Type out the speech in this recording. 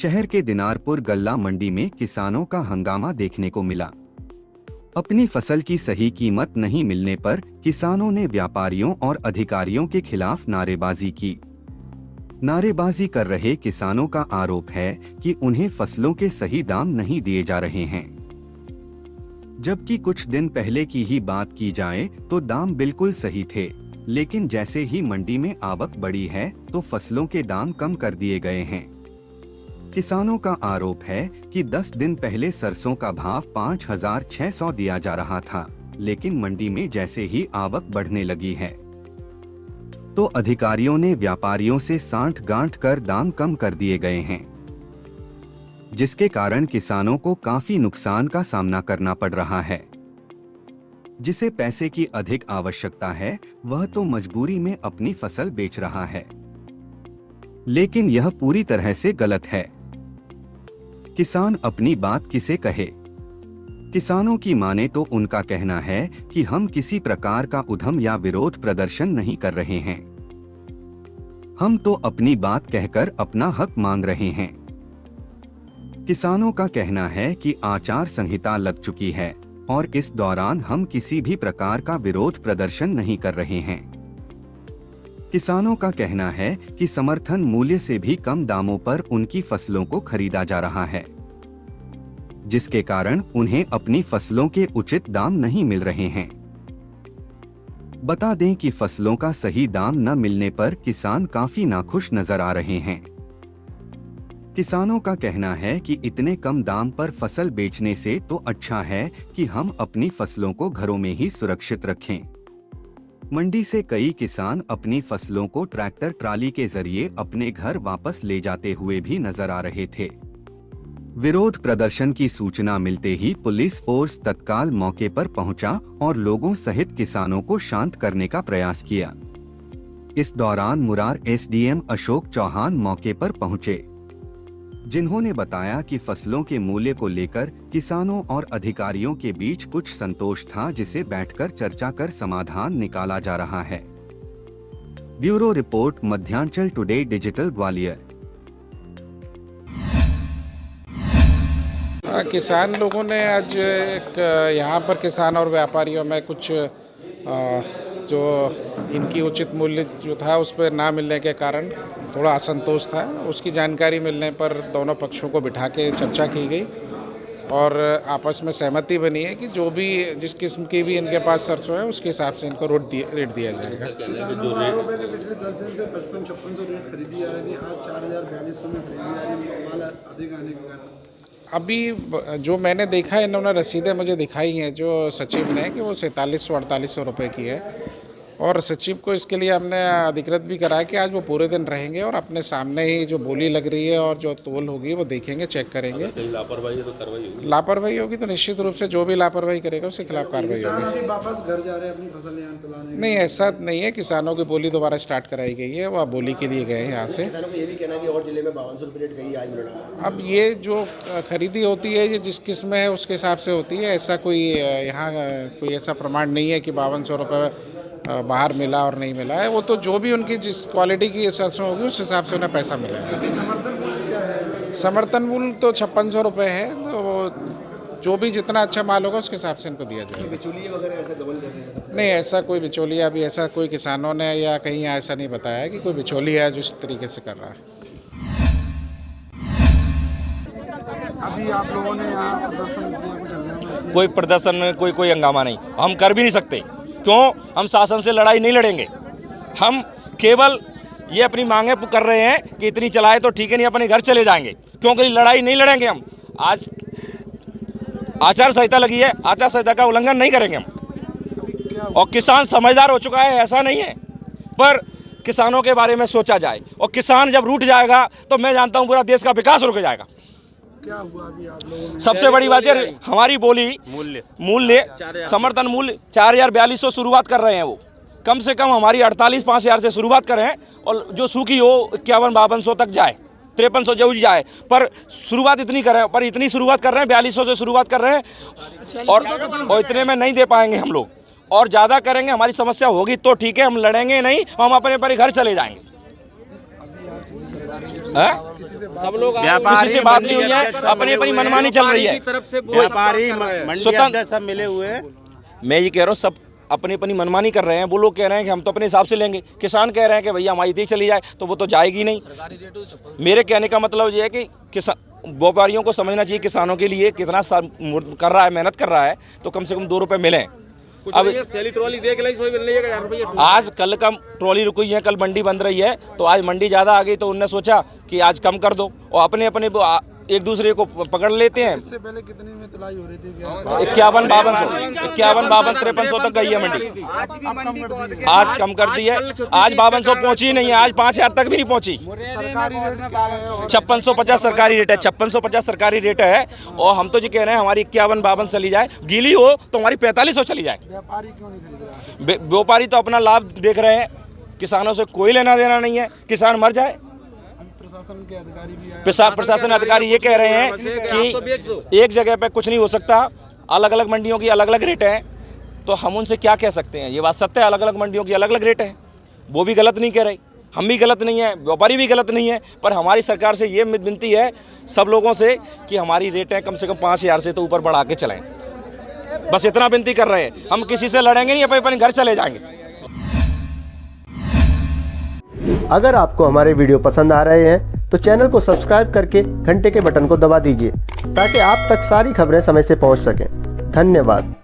शहर के दिनारपुर गल्ला मंडी में किसानों का हंगामा देखने को मिला। अपनी फसल की सही कीमत नहीं मिलने पर किसानों ने व्यापारियों और अधिकारियों के खिलाफ नारेबाजी की। नारेबाजी कर रहे किसानों का आरोप है कि उन्हें फसलों के सही दाम नहीं दिए जा रहे हैं। जबकि कुछ दिन पहले की ही बात की जाए तो दाम बिल्कुल सही थे, लेकिन जैसे ही मंडी में आवक बढ़ी है तो फसलों के दाम कम कर दिए गए हैं। किसानों का आरोप है कि 10 दिन पहले सरसों का भाव 5,600 दिया जा रहा था, लेकिन मंडी में जैसे ही आवक बढ़ने लगी है तो अधिकारियों ने व्यापारियों से सांठ-गांठ कर दाम कम कर दिए गए हैं, जिसके कारण किसानों को काफी नुकसान का सामना करना पड़ रहा है। जिसे पैसे की अधिक आवश्यकता है वह तो मजबूरी में अपनी फसल बेच रहा है, लेकिन यह पूरी तरह से गलत है। किसान अपनी बात किसे कहे? किसानों की माने तो उनका कहना है कि हम किसी प्रकार का उद्यम या विरोध प्रदर्शन नहीं कर रहे हैं, हम तो अपनी बात कहकर अपना हक मांग रहे हैं। किसानों का कहना है कि आचार संहिता लग चुकी है और इस दौरान हम किसी भी प्रकार का विरोध प्रदर्शन नहीं कर रहे हैं। किसानों का कहना है कि समर्थन मूल्य से भी कम दामों पर उनकी फसलों को खरीदा जा रहा है, जिसके कारण उन्हें अपनी फसलों के उचित दाम नहीं मिल रहे हैं। बता दें कि फसलों का सही दाम न मिलने पर किसान काफी नाखुश नजर आ रहे हैं। किसानों का कहना है कि इतने कम दाम पर फसल बेचने से तो अच्छा है कि हम अपनी फसलों को घरों में ही सुरक्षित रखें। मंडी से कई किसान अपनी फसलों को ट्रैक्टर ट्राली के जरिए अपने घर वापस ले जाते हुए भी नजर आ रहे थे। विरोध प्रदर्शन की सूचना मिलते ही पुलिस फोर्स तत्काल मौके पर पहुंचा और लोगों सहित किसानों को शांत करने का प्रयास किया। इस दौरान मुरार एसडीएम अशोक चौहान मौके पर पहुंचे, जिन्होंने बताया कि फसलों के मूल्य को लेकर किसानों और अधिकारियों के बीच कुछ संतोष था, जिसे बैठकर चर्चा कर समाधान निकाला जा रहा है। Bureau report, Madhyanchal today digital, Gwalior. किसान लोगों ने आज यहाँ पर किसान और व्यापारियों में कुछ जो इनकी उचित मूल्य जो था उस पर ना मिलने के कारण थोड़ा असंतोष था। उसकी जानकारी मिलने पर दोनों पक्षों को बिठा के चर्चा की गई और आपस में सहमति बनी है कि जो भी जिस किस्म की भी इनके पास सरसों है उसके हिसाब से इनको रेट दिया जाएगा। पिछले 10 दिन से 55-5600 रेट खरीदी आ रही है, आज 4042 में खरीदी आ रही है, माल अधिक आने के कारण। अभी जो मैंने देखा है, इन्होंने रसीदें मुझे दिखाई हैं जो सचिव ने, कि वो 4700-4800 रुपये की है और सचिव को इसके लिए हमने अधिकृत भी कराया कि आज वो पूरे दिन रहेंगे और अपने सामने ही जो बोली लग रही है और जो तोल होगी वो देखेंगे, चेक करेंगे। लापरवाही तो कार्रवाई होगी। लापरवाही होगी तो निश्चित रूप से जो भी लापरवाही करेगा उसके खिलाफ कार्रवाई होगी। वापस घर जा रहे हैं अपनी फसल यहाँ तुलाने? नहीं, ऐसा नहीं है। किसानों की बोली दोबारा स्टार्ट कराई गई है, वह बोली के लिए गए हैं यहाँ से। किसानों को ये भी कहना है कि और जिले में 5200 रुपये रेट गई आज मिला। अब ये जो खरीदी होती है ये जिस किस्म है उसके हिसाब से होती है। ऐसा कोई यहाँ कोई ऐसा प्रमाण नहीं है कि 5200 रुपये बाहर मिला और नहीं मिला है। वो तो जो भी उनकी जिस क्वालिटी की सरसों होगी उस हिसाब से उन्हें पैसा मिलेगा। समर्थन मूल्य क्या है? समर्थन मूल्य तो 5600 रुपये है, तो जो भी जितना अच्छा माल होगा उसके हिसाब से इनको दिया जाएगा। बिचौलिए वगैरह ऐसा गबन कर रहे हैं? नहीं, ऐसा कोई बिचौलिया अभी ऐसा कोई किसानों ने या कहीं ऐसा नहीं बताया है कि कोई बिचौलिया है जो इस तरीके से कर रहा है। अभी आप लोगों ने यहाँ प्रदर्शन किया, कुछ हंगामा? कोई प्रदर्शन, कोई हंगामा नहीं, हम कर भी नहीं सकते। क्यों? हम शासन से लड़ाई नहीं लड़ेंगे। हम केवल ये अपनी मांगे कर रहे हैं कि इतनी चलाए तो ठीक है, नहीं अपने घर चले जाएंगे। क्योंकि लड़ाई नहीं लड़ेंगे हम। आज आचार संहिता लगी है, आचार संहिता का उल्लंघन नहीं करेंगे हम। और किसान समझदार हो चुका है, ऐसा नहीं है, पर किसानों के बारे में सोचा जाए। और किसान जब रूठ जाएगा तो मैं जानता हूँ पूरा देश का विकास रुक जाएगा। क्या हुआ अभी आप लोगों ने? सबसे बड़ी बात है हमारी बोली मूल्य समर्थन मूल्य 4042 शुरुआत कर रहे हैं। वो कम से कम हमारी 48-5000 से शुरुआत करें और जो सूखी हो 51-5200 तक जाए, 5300 जरूर जाए, पर शुरुआत इतनी करें। पर इतनी शुरुआत कर रहे हैं, 4200 से शुरुआत कर रहे हैं और इतने में नहीं दे पाएंगे हम लोग। और ज़्यादा करेंगे, हमारी समस्या होगी तो ठीक है, हम लड़ेंगे नहीं, हम अपने घर चले जाएंगे। सब लोग किसी से बात नहीं हुई है, अपनी अपनी मनमानी चल रही है। व्यापारी मंडी अध्यक्ष सब मिले हुए हैं। मैं ये कह रहा हूँ सब अपनी अपनी मनमानी कर रहे हैं। वो लोग कह रहे हैं कि हम तो अपने हिसाब से लेंगे, किसान कह रहे हैं कि भैया हमारी इतनी चली जाए, तो वो तो जाएगी नहीं। मेरे कहने का मतलब ये है कि किसान व्यापारियों को समझना चाहिए किसानों के लिए कितना कर रहा है, मेहनत कर रहा है, तो कम से कम 2 रुपये मिलें। अब ट्रॉली देख ली, सोई मिल रही है। आज कल कम ट्रॉली रुकी है, कल मंडी बंद रही है, तो आज मंडी ज़्यादा आ गई तो उनने सोचा कि आज कम कर दो, और अपने अपने एक दूसरे को पकड़ लेते हैं। इससे पहले कितने में तुलाई हो रही थी? 51, 52, 5300 तक गई है मंडी। आज कम कर दी है, आज 5200 पहुंची नहीं है, आज 5000 तक भी नहीं पहुंची। 5650 सरकारी रेट है, 5650 सरकारी रेट है। और हम तो ये कह रहे हैं हमारी 51, 52 चली जाए, गीली हो तो हमारी 4500 चली जाए। व्यापारी क्यों नहीं खरीद रहा? व्यापारी तो अपना लाभ देख रहे हैं, किसानों से कोई लेना देना नहीं है, किसान मर जाए। प्रशासन के अधिकारी भी आए, प्रशासन अधिकारी ये कह रहे हैं कि एक जगह पे कुछ नहीं हो सकता, अलग अलग मंडियों की अलग अलग रेट हैं, तो हम उनसे क्या कह सकते हैं? ये बात सत्य है, अलग अलग मंडियों की अलग अलग रेट है, वो भी गलत नहीं कह रहे, हम भी गलत नहीं है, व्यापारी भी गलत नहीं है। पर हमारी सरकार से ये विनती है सब लोगों से कि हमारी रेटें कम से कम 5000 से तो ऊपर बढ़ा के चलें, बस इतना विनती कर रहे हैं। हम किसी से लड़ेंगे नहीं, अपने घर चले जाएंगे। अगर आपको हमारे वीडियो पसंद आ रहे हैं तो चैनल को सब्सक्राइब करके घंटे के बटन को दबा दीजिए ताकि आप तक सारी खबरें समय से पहुंच सकें। धन्यवाद।